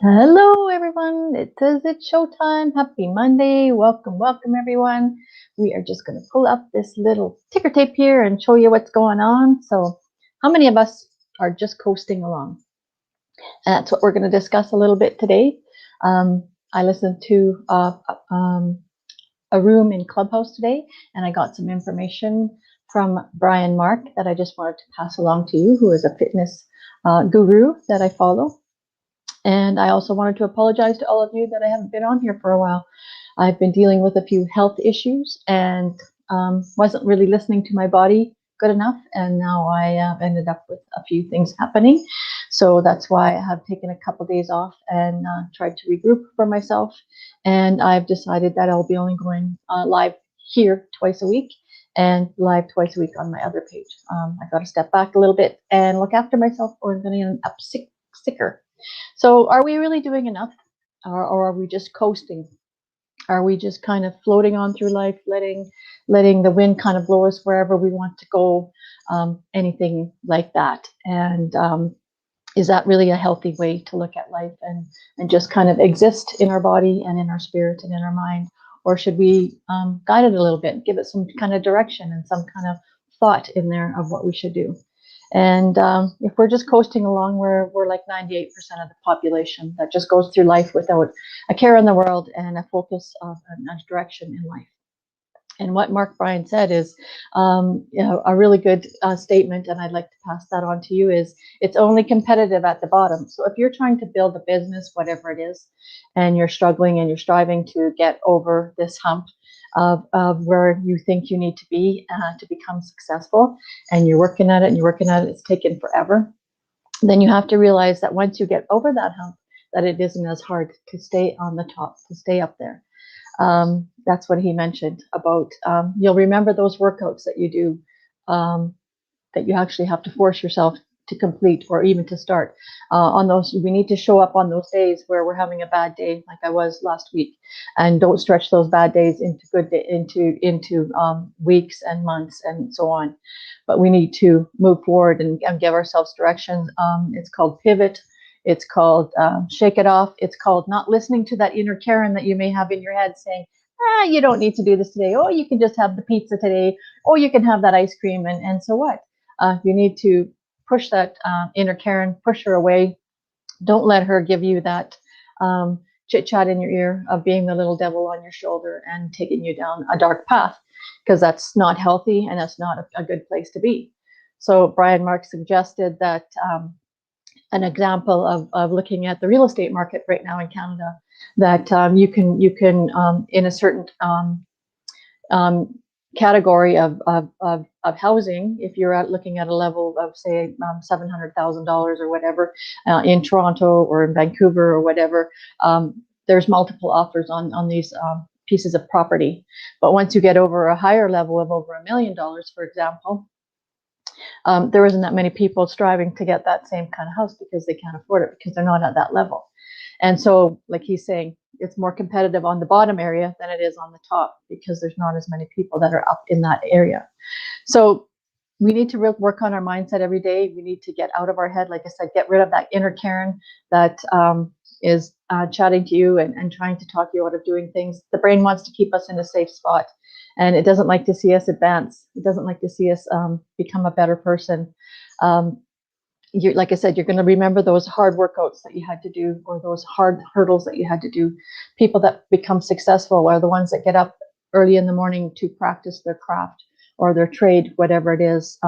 Hello, everyone. It's showtime. Happy Monday. Welcome, everyone. We are just going to pull up this little ticker tape here and show you what's going on. So, how many of us are just coasting along? And that's what we're going to discuss a little bit today. I listened to a room in Clubhouse today, and I got some information from Brian Mark that I just wanted to pass along to you, who is a fitness guru that I follow. And I also wanted to apologize to all of you that I haven't been on here for a while. I've been dealing with a few health issues and wasn't really listening to my body good enough. And now I ended up with a few things happening. So that's why I have taken a couple of days off and tried to regroup for myself. And I've decided that I'll be only going live here twice a week and live twice a week on my other page. I've got to step back a little bit and look after myself, or I'm going to end up sicker. So are we really doing enough, or are we just coasting? Are we just kind of floating on through life, letting the wind kind of blow us wherever we want to go, anything like that? And is that really a healthy way to look at life and just kind of exist in our body and in our spirit and in our mind? Or should we guide it a little bit, give it some kind of direction and some kind of thought in there of what we should do? And if we're just coasting along, we're like 98% of the population that just goes through life without a care in the world and a focus of a direction in life. And what Mark Bryan said is a really good statement, and I'd like to pass that on to you, is it's only competitive at the bottom. So if you're trying to build a business, whatever it is, and you're struggling and you're striving to get over this hump of where you think you need to be to become successful, and you're working at it, it's taken forever, then you have to realize that once you get over that hump, that it isn't as hard to stay on the top, to stay up there. That's what he mentioned about, you'll remember those workouts that you do, that you actually have to force yourself to complete or even to start. On those, we need to show up on those days where we're having a bad day, like I was last week, and don't stretch those bad days into good day, into weeks and months and so on. But we need to move forward and give ourselves direction. It's called pivot. It's called shake it off. It's called not listening to that inner Karen that you may have in your head saying, you don't need to do this today. Oh, you can just have the pizza today. Oh, you can have that ice cream. And so what? You need to push that inner Karen, push her away. Don't let her give you that chit chat in your ear of being the little devil on your shoulder and taking you down a dark path, because that's not healthy and that's not a good place to be. So Brian Mark suggested that an example of looking at the real estate market right now in Canada, that you can in a certain category of housing, if you're looking at a level of say $700,000 or whatever in Toronto or in Vancouver or whatever, there's multiple offers on these pieces of property. But once you get over a higher level of over $1 million, for example, there isn't that many people striving to get that same kind of house because they can't afford it, because they're not at that level. And so, like he's saying, it's more competitive on the bottom area than it is on the top, because there's not as many people that are up in that area. So we need to work on our mindset every day. We need to get out of our head, like I said, get rid of that inner Karen that is chatting to you and trying to talk you out of doing things. The brain wants to keep us in a safe spot, and it doesn't like to see us advance. It doesn't like to see us become a better person. Like I said, you're going to remember those hard workouts that you had to do, or those hard hurdles that you had to do. People that become successful are the ones that get up early in the morning to practice their craft or their trade, whatever it is.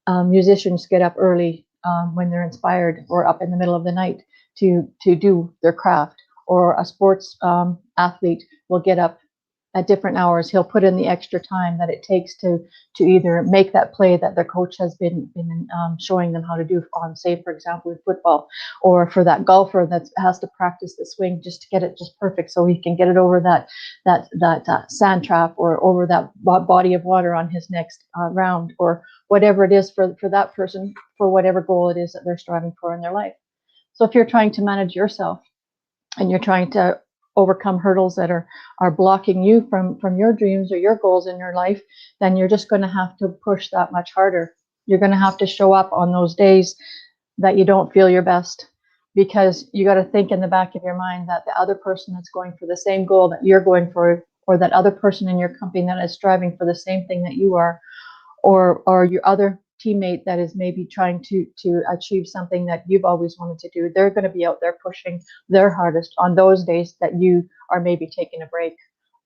Musicians get up early when they're inspired, or up in the middle of the night to do their craft. Or a sports athlete will get up at different hours. He'll put in the extra time that it takes to either make that play that their coach has been showing them how to do on, say, for example, in football, or for that golfer that has to practice the swing just to get it just perfect so he can get it over that sand trap, or over that body of water on his next round, or whatever it is for that person, for whatever goal it is that they're striving for in their life. So if you're trying to manage yourself and you're trying to overcome hurdles that are blocking you from your dreams or your goals in your life, then you're just going to have to push that much harder. You're going to have to show up on those days that you don't feel your best, because you got to think in the back of your mind that the other person that's going for the same goal that you're going for, or that other person in your company that is striving for the same thing that you are, or your other teammate that is maybe trying to achieve something that you've always wanted to do, they're going to be out there pushing their hardest on those days that you are maybe taking a break,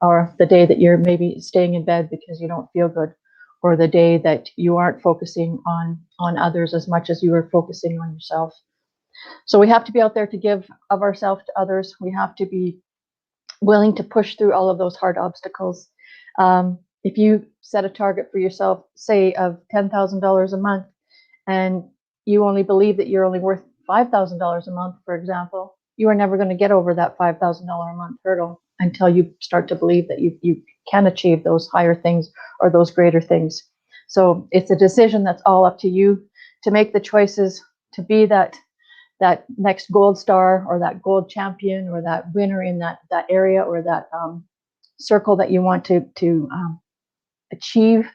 or the day that you're maybe staying in bed because you don't feel good, or the day that you aren't focusing on others as much as you are focusing on yourself. So we have to be out there to give of ourselves to others. We have to be willing to push through all of those hard obstacles. If you set a target for yourself, say of $10,000 a month, and you only believe that you're only worth $5,000 a month, for example, you are never going to get over that $5,000 a month hurdle until you start to believe that you can achieve those higher things or those greater things. So it's a decision that's all up to you to make the choices to be that next gold star, or that gold champion, or that winner in that area, or that circle that you want to achieve.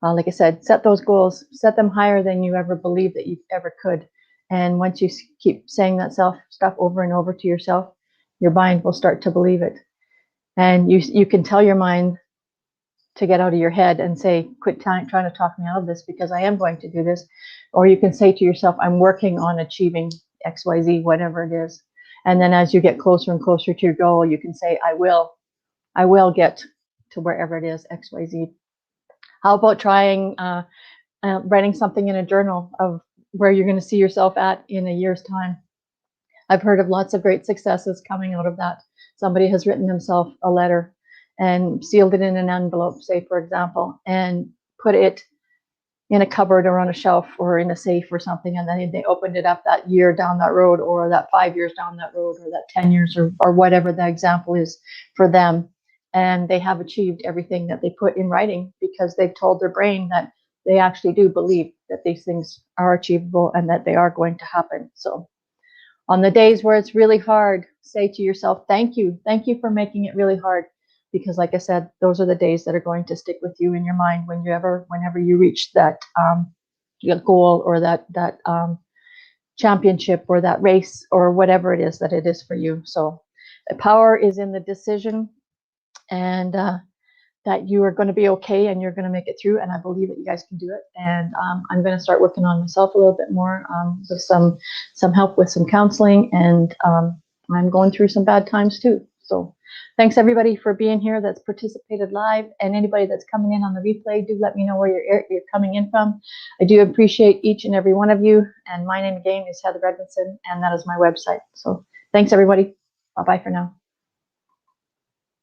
Like I said, set those goals, set them higher than you ever believed that you ever could. And once you keep saying that stuff over and over to yourself, your mind will start to believe it. And you can tell your mind to get out of your head and say, quit trying to talk me out of this, because I am going to do this. Or you can say to yourself, I'm working on achieving XYZ, whatever it is. And then as you get closer and closer to your goal, you can say, I will get to wherever it is, XYZ. How about trying writing something in a journal of where you're going to see yourself at in a year's time? I've heard of lots of great successes coming out of that. Somebody has written themselves a letter and sealed it in an envelope, say, for example, and put it in a cupboard or on a shelf or in a safe or something, and then they opened it up that year down that road, or that 5 years down that road, or that 10 years, or whatever the example is for them. And they have achieved everything that they put in writing, because they've told their brain that they actually do believe that these things are achievable and that they are going to happen. So on the days where it's really hard, say to yourself, thank you for making it really hard. Because like I said, those are the days that are going to stick with you in your mind whenever you reach that goal, or that championship, or that race, or whatever it is that it is for you. So the power is in the decision, and that you are going to be okay, and you're going to make it through. And I believe that you guys can do it. And I'm going to start working on myself a little bit more with some help with some counseling. And I'm going through some bad times too. So thanks everybody for being here that's participated live, and anybody that's coming in on the replay, do let me know where you're coming in from. I do appreciate each and every one of you. And my name again is Heather Edmondson, and that is my website. So thanks everybody. Bye-bye for now.